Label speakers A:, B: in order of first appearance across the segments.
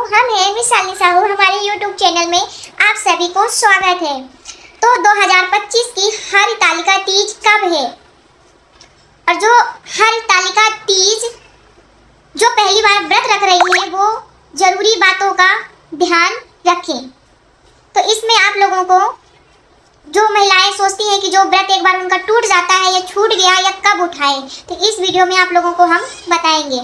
A: हम हैं मिसाली साहू। हमारे YouTube चैनल में आप सभी को स्वागत है। तो 2025 की हरतालिका तीज कब है? और जो हरतालिका तीज जो पहली बार व्रत रख रही है वो जरूरी बातों का ध्यान रखें। तो इसमें आप लोगों को जो महिलाएं सोचती हैं कि जो व्रत एक बार उनका टूट जाता है या छूट गया या कब उठाएं, तो इस वीडियो में आप लोगों को हम बताएंगे।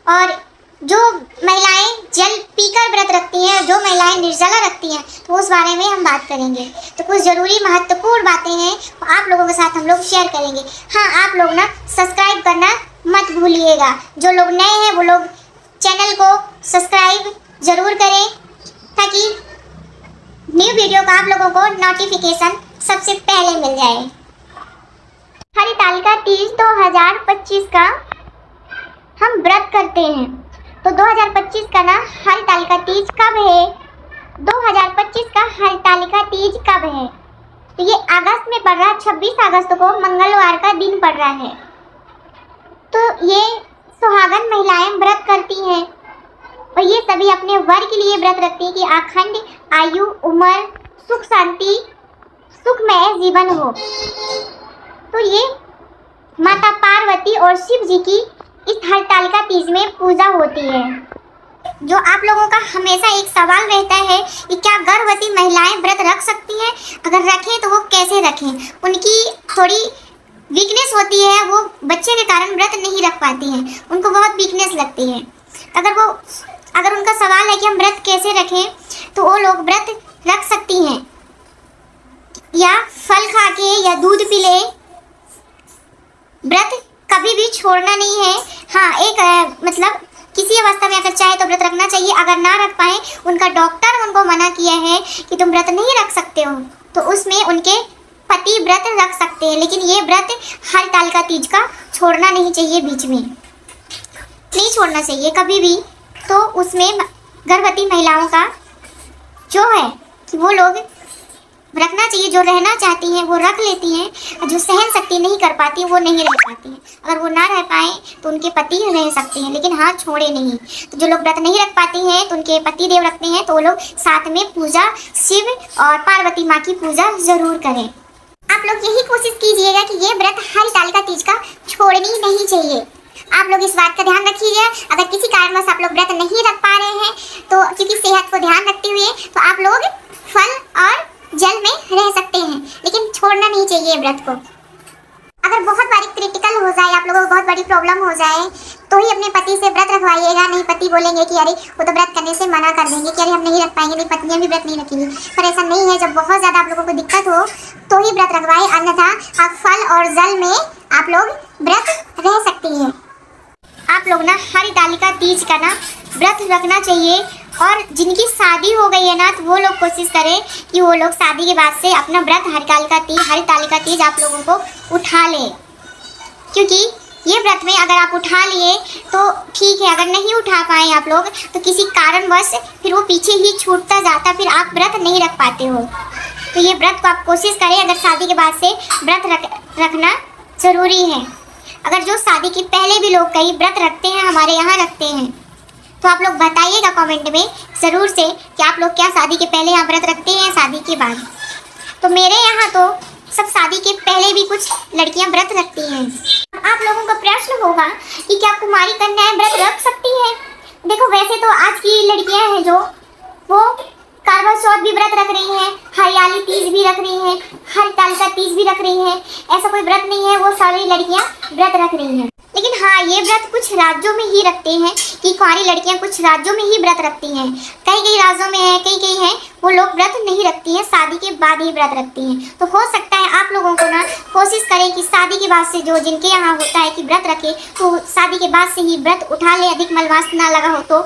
A: और जो महिलाएं जल पीकर व्रत रखती हैं, जो महिलाएं निर्जला रखती हैं, तो उस बारे में हम बात करेंगे। तो कुछ ज़रूरी महत्वपूर्ण बातें हैं तो आप लोगों के साथ हम लोग शेयर करेंगे। हाँ, आप लोग ना सब्सक्राइब करना मत भूलिएगा। जो लोग नए हैं वो लोग चैनल को सब्सक्राइब ज़रूर करें ताकि न्यू वीडियो का आप लोगों को नोटिफिकेशन सबसे पहले मिल जाए। हरतालिका तीज 2025 का हम व्रत करते हैं। तो 2025 का ना हरतालिका तीज कब है? 2025 का हरतालिका तीज कब है? तो ये अगस्त में पड़ रहा है। 26 अगस्त को मंगलवार का दिन पड़ रहा है। तो ये सुहागन महिलाएं व्रत करती हैं और ये सभी अपने वर के लिए व्रत रखती हैं कि अखंड आयु, उम्र, सुख शांति, सुखमय जीवन हो। तो ये माता पार्वती और शिव जी की इस हरतालिका तीज में पूजा होती है। जो आप लोगों का हमेशा एक सवाल रहता है कि क्या गर्भवती महिलाएं व्रत रख सकती हैं? अगर रखें तो वो कैसे रखें? उनकी थोड़ी वीकनेस होती है, वो बच्चे के कारण व्रत नहीं रख पाती हैं, उनको बहुत वीकनेस लगती है। अगर उनका सवाल है कि हम व्रत कैसे रखें, तो वो लोग व्रत रख सकती हैं या फल खा के या दूध पी ले। व्रत कभी भी छोड़ना नहीं है। हाँ, एक मतलब किसी अवस्था में अगर चाहे तो व्रत रखना चाहिए। अगर ना रख पाए, उनका डॉक्टर उनको मना किया है कि तुम व्रत नहीं रख सकते हो, तो उसमें उनके पति व्रत रख सकते हैं। लेकिन ये व्रत हरतालिका तीज का छोड़ना नहीं चाहिए, बीच में नहीं छोड़ना चाहिए कभी भी। तो उसमें गर्भवती महिलाओं का जो है कि वो लोग रखना चाहिए। जो रहना चाहती हैं वो रख लेती हैं, जो सहन शक्ति नहीं कर पाती वो नहीं रह पाती हैं। अगर वो ना रह पाए तो उनके पति रह सकते हैं, लेकिन हाथ छोड़े नहीं। तो जो लोग व्रत नहीं रख पाती हैं तो उनके पति देव रखते हैं, तो वो लोग साथ में पूजा शिव और पार्वती माँ की पूजा जरूर करें। आप लोग यही कोशिश कीजिएगा कि ये व्रत हरतालिका तीज का छोड़नी नहीं चाहिए। आप लोग इस बात का ध्यान रखिएगा। अगर किसी कारणवश आप लोग व्रत नहीं रख पा रहे हैं, तो क्योंकि सेहत को ध्यान रखते हुए, तो आप लोग फल और जल में रह सकते हैं, लेकिन छोड़ना नहीं चाहिए व्रत को। अगर बहुत बारी क्रिटिकल हो जाए, आप लोगों को बहुत बड़ी प्रॉब्लम हो जाए, तो ही अपने पति से व्रत रखवाइएगा। नहीं पति बोलेंगे कि अरे वो तो व्रत करने से मना कर देंगे कि अरे हम नहीं रख पाएंगे, नहीं पत्नियां भी व्रत नहीं रखेंगी। पर ऐसा नहीं है। जब बहुत ज़्यादा आप लोगों को दिक्कत हो तो ही व्रत रखवाए, अन्यथा आप फल और जल में आप लोग व्रत रह सकती हैं। आप लोग ना हरतालिका तीज का ना व्रत रखना चाहिए। और जिनकी शादी हो गई है ना, तो वो लोग कोशिश करें कि वो लोग शादी के बाद से अपना व्रत हरतालिका तीज आप लोगों को उठा लें। क्योंकि ये व्रत में अगर आप उठा लिए तो ठीक है, अगर नहीं उठा पाए आप लोग तो किसी कारणवश फिर वो पीछे ही छूटता जाता, फिर आप व्रत नहीं रख पाते हो। तो ये व्रत को आप कोशिश करें। अगर शादी के बाद से व्रत रखना ज़रूरी है। अगर जो शादी के पहले भी लोग कई व्रत रखते हैं, हमारे यहाँ रखते हैं, तो आप लोग बताइएगा कमेंट में ज़रूर से कि आप लोग क्या शादी के पहले यहाँ व्रत रखते हैं, शादी के बाद। तो मेरे यहाँ तो सब शादी के पहले भी कुछ लड़कियाँ व्रत रखती हैं। आप लोगों का प्रश्न होगा कि क्या कुमारी कन्याएं व्रत रख सकती हैं? देखो, वैसे तो आज की लड़कियाँ हैं जो वो करवा चौथ भी व्रत रख रही हैं, हरियाली तीज भी रख रही हैं, हरतालिका तीज भी रख रही हैं। ऐसा कोई व्रत नहीं है, वो सारी लड़कियां व्रत रख रही हैं। लेकिन हाँ, ये व्रत कुछ राज्यों में ही रखते हैं कि कुंवारी लड़कियां कुछ राज्यों में ही व्रत रखती हैं। कई राज्यों में है, कई हैं वो लोग व्रत नहीं रखती हैं, शादी के बाद ही व्रत रखती हैं। तो हो सकता है आप लोगों को ना कोशिश करें कि शादी के बाद से जो जिनके यहाँ होता है कि व्रत रखे, तो शादी के बाद से ही व्रत उठा ले। अधिक मलमास ना लगा हो तो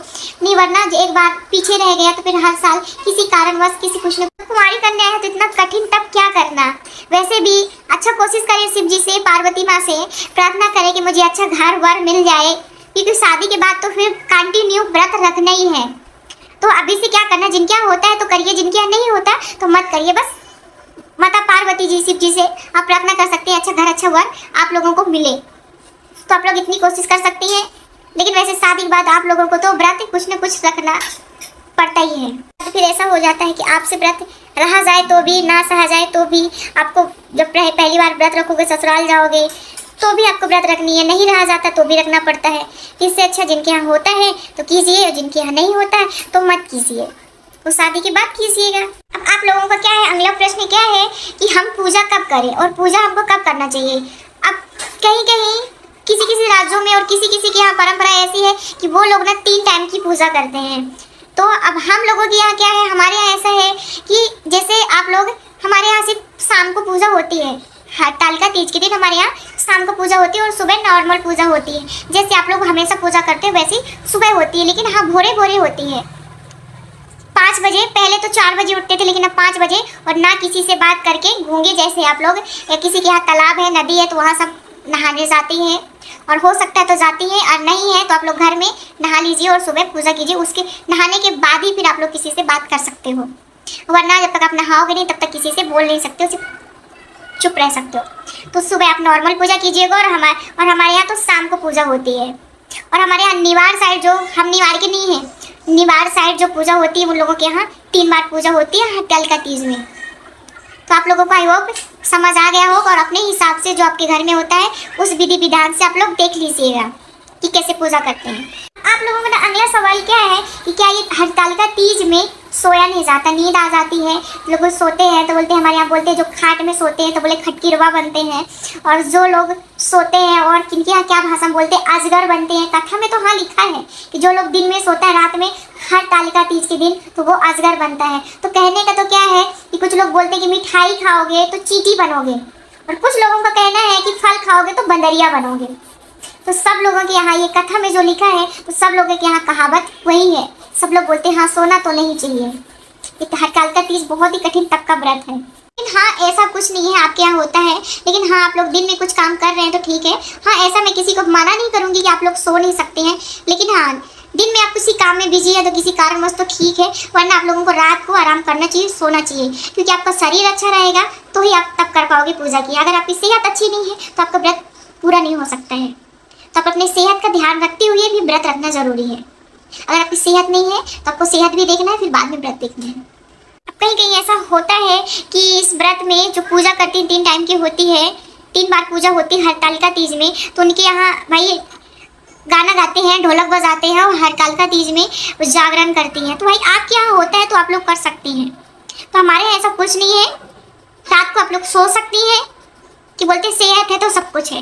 A: नहीं, वरना एक बार पीछे रह गया तो फिर हर साल किसी कारणवश किसी कुछ न कुमारी कन्या है तो इतना कठिन तब क्या करना। वैसे भी अच्छा कोशिश करें, शिव जी से, पार्वती माँ से प्रार्थना करें कि मुझे अच्छा घर वर मिल जाए, क्योंकि शादी के बाद तो फिर कंटिन्यू व्रत रखना ही है। तो अभी से क्या करना, जिनके यहाँ होता है तो करिए, जिनके यहाँ नहीं होता तो मत करिए। बस माता पार्वती जी, शिव जी से आप प्रार्थना कर सकते हैं अच्छा घर अच्छा वर आप लोगों को मिले। तो आप लोग इतनी कोशिश कर सकती हैं। लेकिन वैसे शादी के बाद आप लोगों को तो व्रत कुछ न कुछ रखना पता ही है। तो फिर ऐसा हो जाता है कि आपसे व्रत रहा जाए तो भी, ना सहा जाए तो भी आपको, जब पहली बार व्रत रखोगे, ससुराल जाओगे तो भी आपको व्रत रखनी है, नहीं रहा जाता तो भी रखना पड़ता है। इससे अच्छा जिनके यहाँ होता है तो कीजिए, और जिनके यहाँ नहीं होता है तो मत कीजिए, तो शादी के बाद कीजिएगा। अब आप लोगों का क्या है, अगला प्रश्न क्या है कि हम पूजा कब करें और पूजा हमको कब करना चाहिए। अब कहीं कहीं किसी किसी राज्यों में और किसी किसी की यहाँ परंपरा ऐसी है कि वो लोग ना 3 टाइम की पूजा करते हैं। तो अब हम लोगों के यहाँ क्या है, हमारे यहाँ ऐसा है कि जैसे आप लोग, हमारे यहाँ सिर्फ शाम को पूजा होती है, हरतालिका तीज के दिन हमारे यहाँ शाम को पूजा होती है और सुबह नॉर्मल पूजा होती है। जैसे आप लोग हमेशा पूजा करते हैं वैसी सुबह होती है, लेकिन हाँ भोरे भोरे होती है 5 बजे। पहले तो 4 बजे उठते थे, लेकिन अब 5 बजे, और ना किसी से बात करके गूंगे जैसे आप लोग, या किसी के यहाँ तालाब है, नदी है तो वहाँ सब नहाने जाती हैं, और हो सकता है तो जाती हैं, और नहीं है तो आप लोग घर में नहा लीजिए और सुबह पूजा कीजिए। उसके नहाने के बाद ही फिर आप लोग किसी से बात कर सकते हो, वरना जब तक आप नहाओगे नहीं तब तक किसी से बोल नहीं सकते हो, सिर्फ चुप रह सकते हो। तो सुबह आप नॉर्मल पूजा कीजिएगा, और हमारे यहाँ तो शाम को पूजा होती है। और हमारे यहाँ निवाड़ साइड, जो हम निवाड़ के नहीं हैं, निवाड़ साइड जो पूजा होती है उन लोगों के यहाँ 3 बार पूजा होती है हरतालिका तीज में। तो आप लोगों को आई होप समझ आ गया होगा, और अपने हिसाब से जो आपके घर में होता है उस विधि विधान से आप लोग देख लीजिएगा कि कैसे पूजा करते हैं। आप लोगों का अगला सवाल क्या है कि क्या ये हरतालिका तीज में सोया नहीं जाता, नींद आ जाती है, लोग सोते हैं तो बोलते हैं, हमारे यहाँ बोलते हैं जो खाट में सोते हैं तो बोले खटकिरवा बनते हैं, और जो लोग सोते हैं और किनके यहाँ क्या भाषा बोलते हैं अजगर बनते हैं। कथा में तो हाँ लिखा है कि जो लोग दिन में सोता है रात में हरतालिका तीज के दिन तो वो अजगर बनता है। तो कहने का तो क्या है कि कुछ लोग बोलते हैं कि मिठाई खाओगे तो चींटी बनोगे, और कुछ लोगों का कहना है कि फल खाओगे तो बंदरिया बनोगे। तो सब लोगों के यहाँ ये कथा में जो लिखा है तो सब लोगों के यहाँ कहावत वही है। सब लोग बोलते हैं हाँ सोना तो नहीं चाहिए। ये हरतालिका तीज बहुत ही कठिन तप का व्रत है, लेकिन हाँ ऐसा कुछ नहीं है आपके यहाँ होता है, लेकिन हाँ आप लोग दिन में कुछ काम कर रहे हैं तो ठीक है। हाँ ऐसा मैं किसी को मना नहीं करूँगी कि आप लोग सो नहीं सकते हैं, लेकिन हाँ दिन में आप किसी काम में बिजी है तो किसी कारणवश तो ठीक है, वरना आप लोगों को रात को आराम करना चाहिए, सोना चाहिए, क्योंकि आपका शरीर अच्छा रहेगा तो ही आप तब कर पाओगे पूजा की। अगर आपकी सेहत अच्छी नहीं है तो आपका व्रत पूरा नहीं हो सकता है। तो आप अपने सेहत का ध्यान रखते हुए भी व्रत रखना जरूरी है। अगर आपकी सेहत नहीं है तो आपको सेहत भी देखना है, फिर बाद में व्रत देखना है। अब कहीं कहीं ऐसा होता है कि इस व्रत में जो पूजा करती है 3 टाइम की होती है, 3 बार पूजा होती है हरतालिका तीज में, तो उनके यहाँ भाई गाना गाते हैं, ढोलक बजाते हैं, और हरतालिका तीज में जागरण करती हैं। तो भाई आपके यहाँ होता है तो आप लोग कर सकती हैं, तो हमारे यहाँ ऐसा कुछ नहीं है। रात को आप लोग सो सकती हैं कि बोलते सेहत है तो सब कुछ है।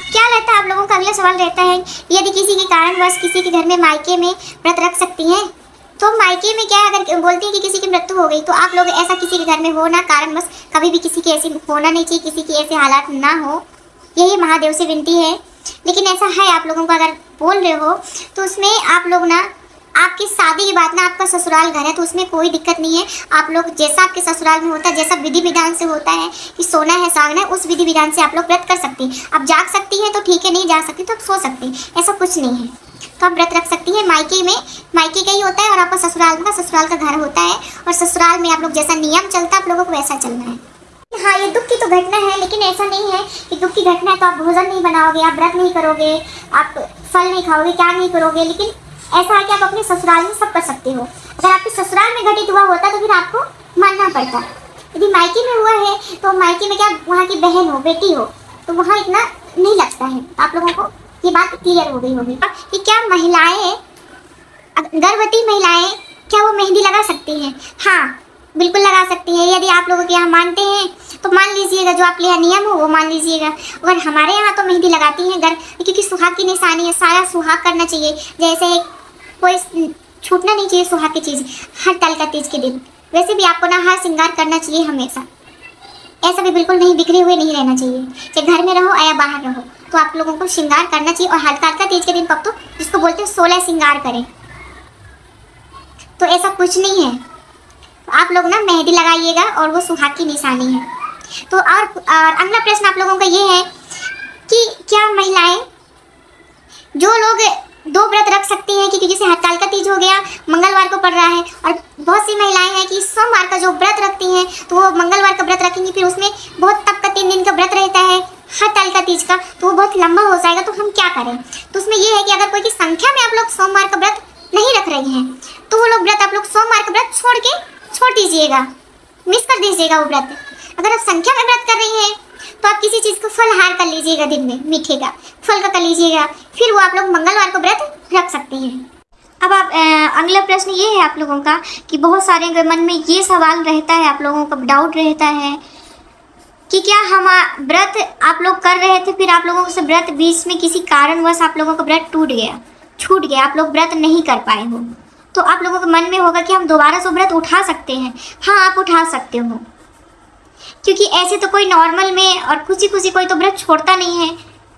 A: क्या रहता है आप लोगों का अगला सवाल रहता है, यदि किसी के कारणवश किसी के घर में मायके में व्रत रख सकती हैं, तो मायके में क्या अगर बोलते हैं कि किसी की मृत्यु हो गई तो आप लोग ऐसा किसी के घर में हो ना, कारणवश कभी भी किसी की ऐसी होना नहीं चाहिए, किसी की ऐसे हालात ना हो, यही महादेव से विनती है। लेकिन ऐसा है आप लोगों को अगर बोल रहे हो तो उसमें आप लोग ना, आपकी शादी के बाद ना आपका ससुराल घर है तो उसमें कोई दिक्कत नहीं है। आप लोग जैसा आपके ससुराल में होता है, जैसा विधि विधान से होता है कि सोना है सागना है, उस विधि विधान से आप लोग व्रत कर सकती हैं। आप जाग सकती हैं तो ठीक है, नहीं जाग सकती तो आप सो सकती हैं, ऐसा कुछ नहीं है। तो आप व्रत रख सकती हैं। मायके में मायके का ही होता है, और आपका ससुराल का घर होता है, और ससुराल में आप लोग जैसा नियम चलता है आप लोगों को वैसा चलना है। हाँ ये दुख की तो घटना है, लेकिन ऐसा नहीं है कि दुख की घटना है तो आप भोजन नहीं बनाओगे, आप व्रत नहीं करोगे, आप फल नहीं खाओगे, क्या नहीं करोगे। लेकिन ऐसा है कि आप अपने ससुराल में सब कर सकते हो। अगर आपके ससुराल में घटित हुआ होता तो फिर आपको मानना पड़ता। यदि मायके में हुआ है तो मायके में क्या वहाँ की बहन हो, बेटी हो, तो वहाँ इतना नहीं लगता है। आप लोगों को ये बात क्लियर हो गई होगी कि क्या महिलाएं, गर्भवती महिलाएं क्या वो मेहंदी लगा सकती हैं? हाँ बिल्कुल लगा सकती है। यदि आप लोगों के यहाँ मानते हैं तो मान लीजिएगा, जो आपके यहाँ नियम हो वो मान लीजिएगा। अगर हमारे यहाँ तो मेहंदी लगाती हैं क्योंकि सुहाग की निशानी है, सारा सुहाग करना चाहिए, जैसे कोई छूटना नहीं चाहिए सुहाग की चीज़ हरतालिका तीज के दिन। वैसे भी आपको ना हार श्रृंगार करना चाहिए हमेशा, ऐसा भी बिल्कुल नहीं बिखरे हुए नहीं रहना चाहिए, चाहे घर में रहो या बाहर रहो, तो आप लोगों को श्रृंगार करना चाहिए। और हरतालिका तीज के दिन कब तो जिसको बोलते हैं 16 श्रृंगार करें, तो ऐसा कुछ नहीं है। आप लोग ना मेहंदी लगाइएगा और वो सुहाग की निशानी है। तो और अगला प्रश्न आप लोगों का ये है कि क्या महिलाएं, जो लोग 2 व्रत रख सकती हैं, क्योंकि जैसे हरतालिका तीज हो गया मंगलवार को पड़ रहा है, और बहुत सी महिलाएं हैं कि सोमवार का जो व्रत रखती हैं तो वो मंगलवार का व्रत रखेंगी, फिर उसमें बहुत तप का 3 दिन का व्रत रहता है हरतालिका तीज का, तो वो बहुत लंबा हो जाएगा। तो हम क्या करें? तो उसमें ये है कि अगर कोई की संख्या में आप लोग सोमवार का व्रत नहीं रख रही हैं तो तो वो लोग व्रत आप लोग सोमवार का व्रत छोड़ दीजिएगा, मिस कर दीजिएगा वो व्रत। अगर आप संख्या में व्रत कर रही हैं तो आप किसी चीज़ को फलहार कर लीजिएगा, दिन में मीठे का फल का कर लीजिएगा, फिर वो आप लोग मंगलवार को व्रत रख सकती हैं। अब आप अगला प्रश्न ये है आप लोगों का कि बहुत सारे के मन में ये सवाल रहता है, आप लोगों का डाउट रहता है कि क्या हम व्रत आप लोग कर रहे थे, फिर आप लोगों से व्रत बीच में किसी कारणवश आप लोगों का व्रत छूट गया, आप लोग व्रत नहीं कर पाए हो, तो आप लोगों के मन में होगा कि हम दोबारा से व्रत उठा सकते हैं। हाँ, आप उठा सकते हो, क्योंकि ऐसे तो कोई नॉर्मल में और खुशी कोई तो व्रत छोड़ता नहीं है।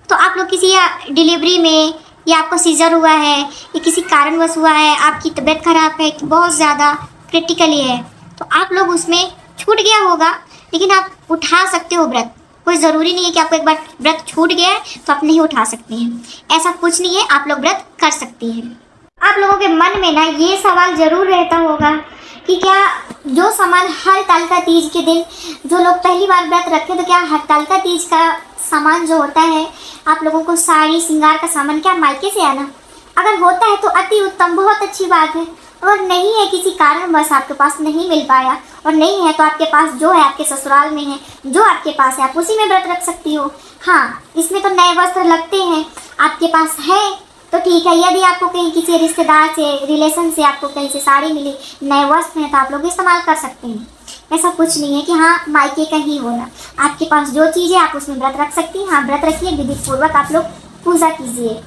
A: तो आप लोग किसी डिलीवरी में या आपको सीजर हुआ है या किसी कारणवश हुआ है, आपकी तबीयत खराब है, बहुत ज़्यादा क्रिटिकली है, तो आप लोग उसमें छूट गया होगा, लेकिन आप उठा सकते हो व्रत। कोई ज़रूरी नहीं है कि आपको एक बार व्रत छूट गया है तो आप नहीं उठा सकते हैं, ऐसा कुछ नहीं है, आप लोग व्रत कर सकती हैं। आप लोगों के मन में ना ये सवाल ज़रूर रहता होगा कि क्या जो सामान हरतालिका तीज के दिन जो लोग पहली बार व्रत रखें, तो क्या हरतालिका तीज का सामान जो होता है आप लोगों को साड़ी श्रृंगार का सामान क्या मायके से आना? अगर होता है तो अति उत्तम, बहुत अच्छी बात है। और नहीं है, किसी कारणवश आपके पास नहीं मिल पाया और नहीं है, तो आपके पास जो है आपके ससुराल में है, जो आपके पास है आप उसी में व्रत रख सकती हो। हाँ, इसमें तो नए वस्त्र लगते हैं, आपके पास है तो ठीक है। यदि आपको कहीं किसी रिश्तेदार से, रिलेशन से आपको कहीं से साड़ी मिली, नए वस्त्र हैं, तो आप लोग इस्तेमाल कर सकते हैं। ऐसा कुछ नहीं है कि हाँ मायके का ही होना, आपके पास जो चीज़ है आप उसमें व्रत रख सकती हैं। हाँ, व्रत रखिए, विधि पूर्वक आप लोग पूजा कीजिए।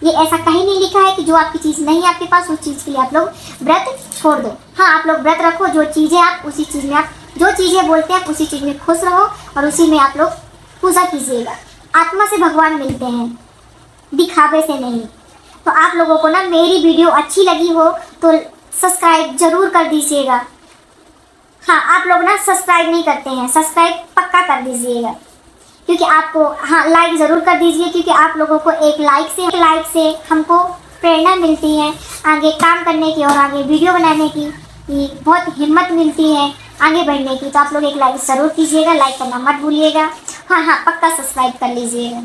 A: ये ऐसा कहीं नहीं लिखा है कि जो आपकी चीज़ नहीं है आपके पास, उस चीज़ के लिए आप लोग व्रत छोड़ दो। हाँ, आप लोग व्रत रखो, जो चीज़ें आप उसी चीज़ में, आप जो चीज़ें बोलते हैं आप उसी चीज़ में खुश रहो और उसी में आप लोग पूजा कीजिएगा। आत्मा से भगवान मिलते हैं, दिखावे से नहीं। तो आप लोगों को ना मेरी वीडियो अच्छी लगी हो तो सब्सक्राइब जरूर कर दीजिएगा। हाँ, आप लोग ना सब्सक्राइब नहीं करते हैं, सब्सक्राइब पक्का कर दीजिएगा, क्योंकि आपको, हाँ, लाइक ज़रूर कर दीजिए, क्योंकि आप लोगों को एक लाइक से हमको प्रेरणा मिलती है आगे काम करने की और आगे वीडियो बनाने की बहुत हिम्मत मिलती है आगे बढ़ने की। तो आप लोग एक लाइक ज़रूर कीजिएगा, लाइक करना मत भूलिएगा। हाँ, पक्का सब्सक्राइब कर लीजिएगा।